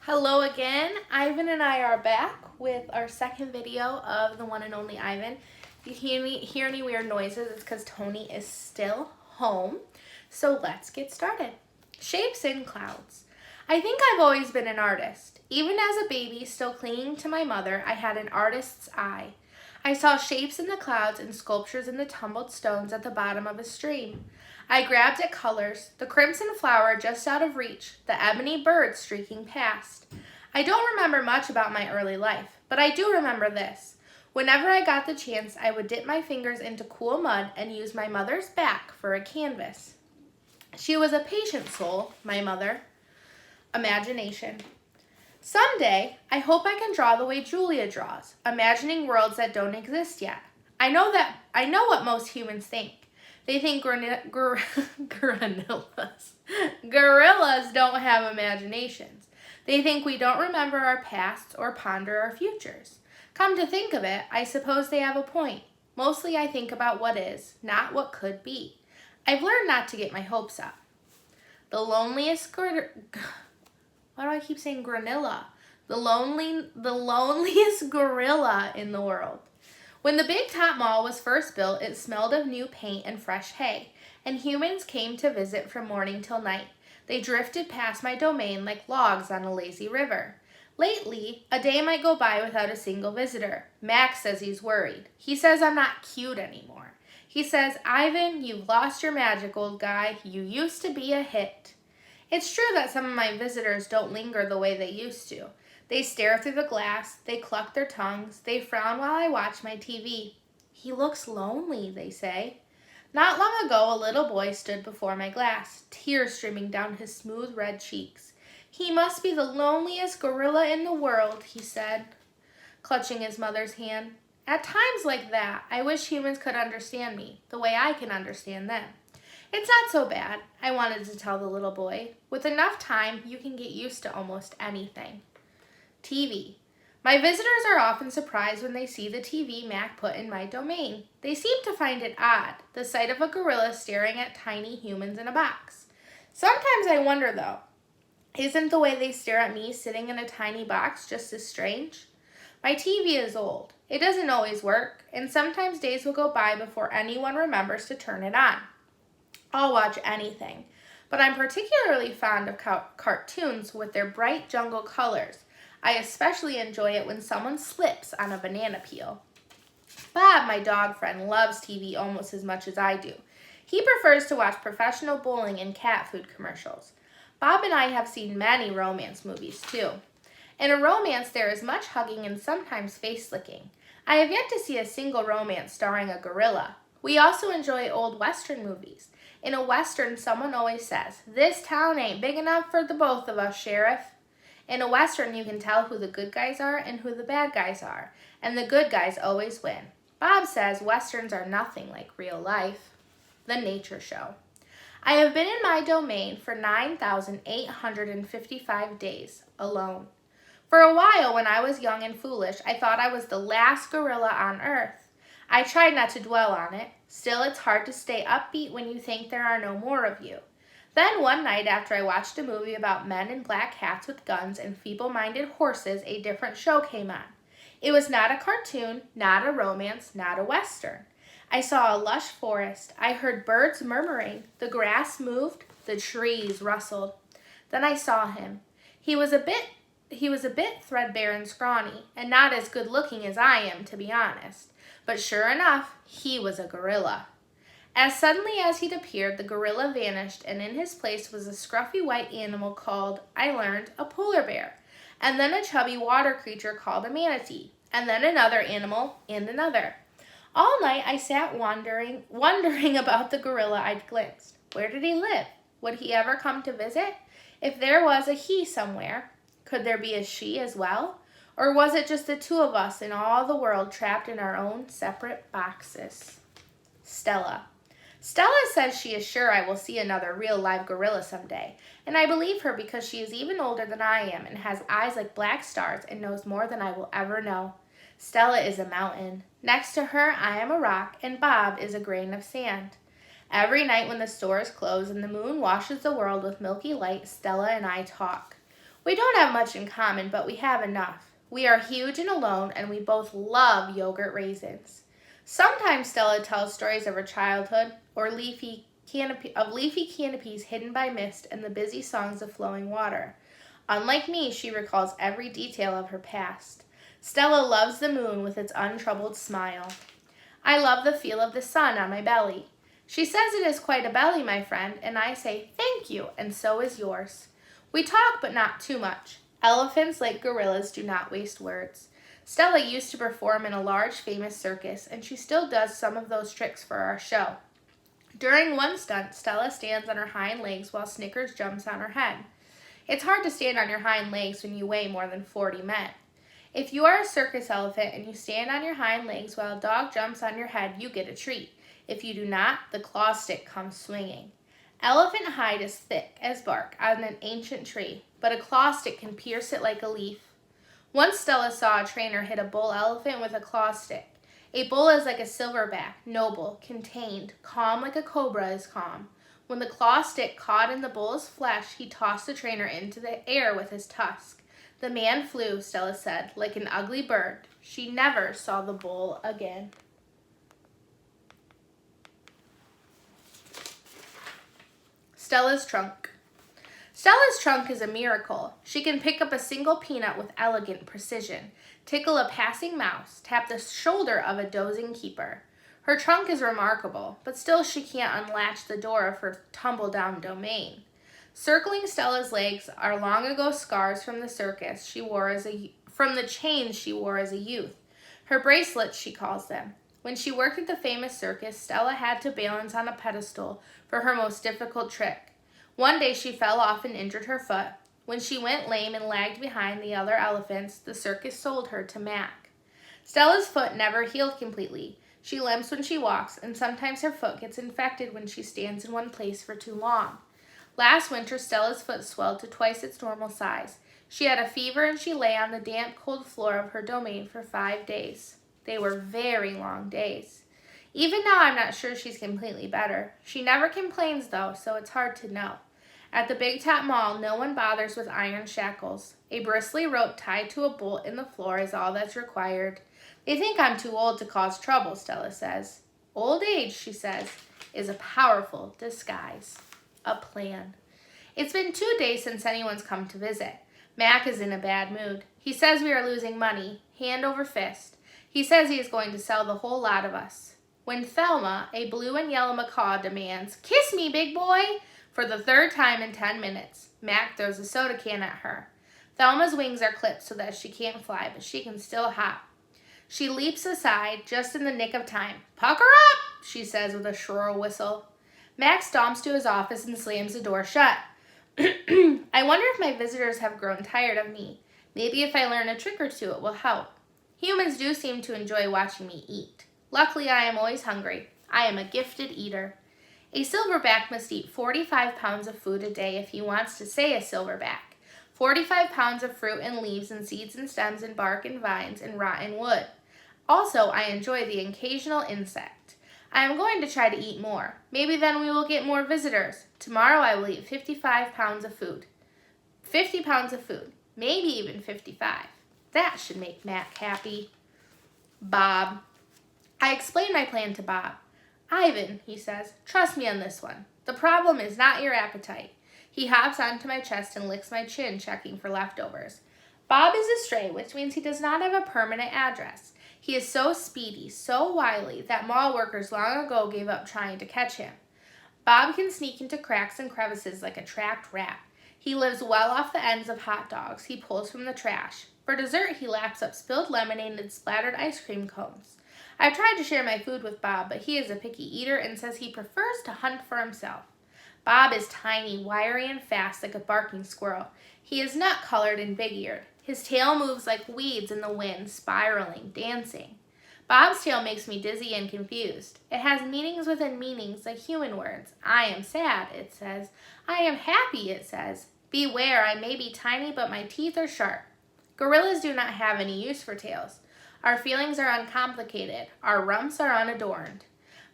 Hello again. Ivan and I are back with our second video of the one and only Ivan. If you hear any weird noises, it's because Tony is still home. So let's get started. Shapes in clouds. I think I've always been an artist. Even as a baby, still clinging to my mother, I had an artist's eye. I saw shapes in the clouds and sculptures in the tumbled stones at the bottom of a stream. I grabbed at colors, the crimson flower just out of reach, the ebony bird streaking past. I don't remember much about my early life, but I do remember this. Whenever I got the chance, I would dip my fingers into cool mud and use my mother's back for a canvas. She was a patient soul, my mother. Imagination. Someday, I hope I can draw the way Julia draws, imagining worlds that don't exist yet. I know what most humans think. They think gorillas don't have imaginations. They think we don't remember our pasts or ponder our futures. Come to think of it, I suppose they have a point. Mostly I think about what is, not what could be. I've learned not to get my hopes up. The loneliest Why do I keep saying granilla? The loneliest gorilla in the world. When the big top mall was first built, it smelled of new paint and fresh hay, and humans came to visit from morning till night. They drifted past my domain like logs on a lazy river. Lately, a day might go by without a single visitor. Max says he's worried. He says I'm not cute anymore. He says, Ivan, you've lost your magic, old guy. You used to be a hit. It's true that some of my visitors don't linger the way they used to. They stare through the glass, they cluck their tongues, they frown while I watch my TV. He looks lonely, they say. Not long ago, a little boy stood before my glass, tears streaming down his smooth red cheeks. He must be the loneliest gorilla in the world, he said, clutching his mother's hand. At times like that, I wish humans could understand me, the way I can understand them. It's not so bad, I wanted to tell the little boy. With enough time, you can get used to almost anything. TV. My visitors are often surprised when they see the TV Mac put in my domain. They seem to find it odd, the sight of a gorilla staring at tiny humans in a box. Sometimes I wonder though, isn't the way they stare at me sitting in a tiny box just as strange? My TV is old. It doesn't always work, and sometimes days will go by before anyone remembers to turn it on. I'll watch anything, but I'm particularly fond of cartoons with their bright jungle colors. I especially enjoy it when someone slips on a banana peel. Bob, my dog friend, loves TV almost as much as I do. He prefers to watch professional bowling and cat food commercials. Bob and I have seen many romance movies too. In a romance, there is much hugging and sometimes face licking. I have yet to see a single romance starring a gorilla. We also enjoy old Western movies. In a Western, someone always says, "This town ain't big enough for the both of us, Sheriff." In a Western, you can tell who the good guys are and who the bad guys are, and the good guys always win. Bob says Westerns are nothing like real life. The Nature Show. I have been in my domain for 9,855 days, alone. For a while, when I was young and foolish, I thought I was the last gorilla on Earth. I tried not to dwell on it. Still, it's hard to stay upbeat when you think there are no more of you. Then one night after I watched a movie about men in black hats with guns and feeble-minded horses, a different show came on. It was not a cartoon, not a romance, not a Western. I saw a lush forest. I heard birds murmuring. The grass moved. The trees rustled. Then I saw him. He was a bit threadbare and scrawny, and not as good-looking as I am, to be honest. But sure enough, he was a gorilla. As suddenly as he'd appeared, the gorilla vanished, and in his place was a scruffy white animal called, I learned, a polar bear, and then a chubby water creature called a manatee, and then another animal, and another. All night I sat wondering about the gorilla I'd glimpsed. Where did he live? Would he ever come to visit? If there was a he somewhere, could there be a she as well? Or was it just the two of us in all the world trapped in our own separate boxes? Stella. Stella says she is sure I will see another real live gorilla someday, and I believe her because she is even older than I am and has eyes like black stars and knows more than I will ever know. Stella is a mountain. Next to her, I am a rock, and Bob is a grain of sand. Every night when the stores close and the moon washes the world with milky light, Stella and I talk. We don't have much in common, but we have enough. We are huge and alone, and we both love yogurt raisins. Sometimes Stella tells stories of her childhood or leafy canopies hidden by mist and the busy songs of flowing water. Unlike me, she recalls every detail of her past. Stella loves the moon with its untroubled smile. I love the feel of the sun on my belly. She says it is quite a belly, my friend, and I say, thank you, and so is yours. We talk, but not too much. Elephants, like gorillas, do not waste words. Stella used to perform in a large, famous circus, and she still does some of those tricks for our show. During one stunt, Stella stands on her hind legs while Snickers jumps on her head. It's hard to stand on your hind legs when you weigh more than 40 men. If you are a circus elephant and you stand on your hind legs while a dog jumps on your head, you get a treat. If you do not, the claw stick comes swinging. Elephant hide is thick as bark on an ancient tree, but a claw stick can pierce it like a leaf. Once Stella saw a trainer hit a bull elephant with a claw stick. A bull is like a silverback, noble, contained, calm like a cobra is calm. When the claw stick caught in the bull's flesh, he tossed the trainer into the air with his tusk. The man flew, Stella said, like an ugly bird. She never saw the bull again. Stella's Trunk. Stella's trunk is a miracle. She can pick up a single peanut with elegant precision, tickle a passing mouse, tap the shoulder of a dozing keeper. Her trunk is remarkable, but still she can't unlatch the door of her tumble-down domain. Circling Stella's legs are long ago scars from the circus from the chains she wore as a youth. Her bracelets, she calls them. When she worked at the famous circus, Stella had to balance on a pedestal for her most difficult trick. One day she fell off and injured her foot. When she went lame and lagged behind the other elephants, the circus sold her to Mac. Stella's foot never healed completely. She limps when she walks, and sometimes her foot gets infected when she stands in one place for too long. Last winter, Stella's foot swelled to twice its normal size. She had a fever and she lay on the damp, cold floor of her domain for 5 days. They were very long days. Even now, I'm not sure she's completely better. She never complains, though, so it's hard to know. At the Big Top Mall, no one bothers with iron shackles. A bristly rope tied to a bolt in the floor is all that's required. They think I'm too old to cause trouble, Stella says. Old age, she says, is a powerful disguise. A plan. It's been 2 days since anyone's come to visit. Mac is in a bad mood. He says we are losing money, hand over fist. He says he is going to sell the whole lot of us. When Thelma, a blue and yellow macaw, demands, "Kiss me, big boy," for the 3rd time in 10 minutes, Mac throws a soda can at her. Thelma's wings are clipped so that she can't fly, but she can still hop. She leaps aside just in the nick of time. "Pucker up," she says with a shrill whistle. Mac stomps to his office and slams the door shut. I wonder if my visitors have grown tired of me. Maybe if I learn a trick or two, it will help. Humans do seem to enjoy watching me eat. Luckily, I am always hungry. I am a gifted eater. A silverback must eat 45 pounds of food a day if he wants to stay a silverback. 45 pounds of fruit and leaves and seeds and stems and bark and vines and rotten wood. Also, I enjoy the occasional insect. I am going to try to eat more. Maybe then we will get more visitors. Tomorrow I will eat 55 pounds of food. 50 pounds of food. Maybe even 55. That should make Mac happy. Bob. I explain my plan to Bob. "Ivan," he says, "trust me on this one. The problem is not your appetite." He hops onto my chest and licks my chin, checking for leftovers. Bob is a stray, which means he does not have a permanent address. He is so speedy, so wily, that mall workers long ago gave up trying to catch him. Bob can sneak into cracks and crevices like a trapped rat. He lives well off the ends of hot dogs he pulls from the trash. For dessert, he laps up spilled lemonade and splattered ice cream cones. I've tried to share my food with Bob, but he is a picky eater and says he prefers to hunt for himself. Bob is tiny, wiry, and fast like a barking squirrel. He is nut-colored and big-eared. His tail moves like weeds in the wind, spiraling, dancing. Bob's tail makes me dizzy and confused. It has meanings within meanings like human words. I am sad, it says. I am happy, it says. Beware, I may be tiny, but my teeth are sharp. Gorillas do not have any use for tails. Our feelings are uncomplicated. Our rumps are unadorned.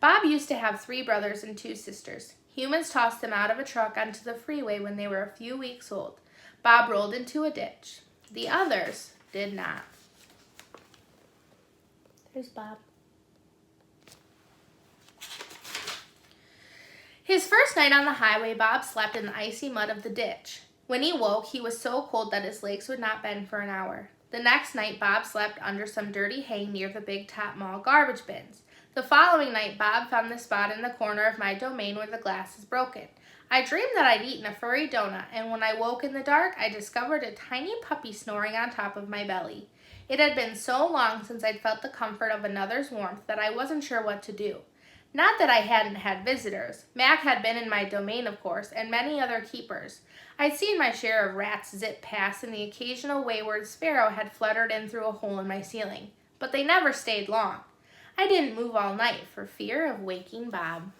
Bob used to have 3 brothers and 2 sisters. Humans tossed them out of a truck onto the freeway when they were a few weeks old. Bob rolled into a ditch. The others did not. There's Bob. His first night on the highway, Bob slept in the icy mud of the ditch. When he woke, he was so cold that his legs would not bend for an hour. The next night, Bob slept under some dirty hay near the Big Top Mall garbage bins. The following night, Bob found the spot in the corner of my domain where the glass is broken. I dreamed that I'd eaten a furry donut, and when I woke in the dark, I discovered a tiny puppy snoring on top of my belly. It had been so long since I'd felt the comfort of another's warmth that I wasn't sure what to do. Not that I hadn't had visitors. Mac had been in my domain, of course, and many other keepers. I'd seen my share of rats zip past, and the occasional wayward sparrow had fluttered in through a hole in my ceiling. But they never stayed long. I didn't move all night for fear of waking Bob.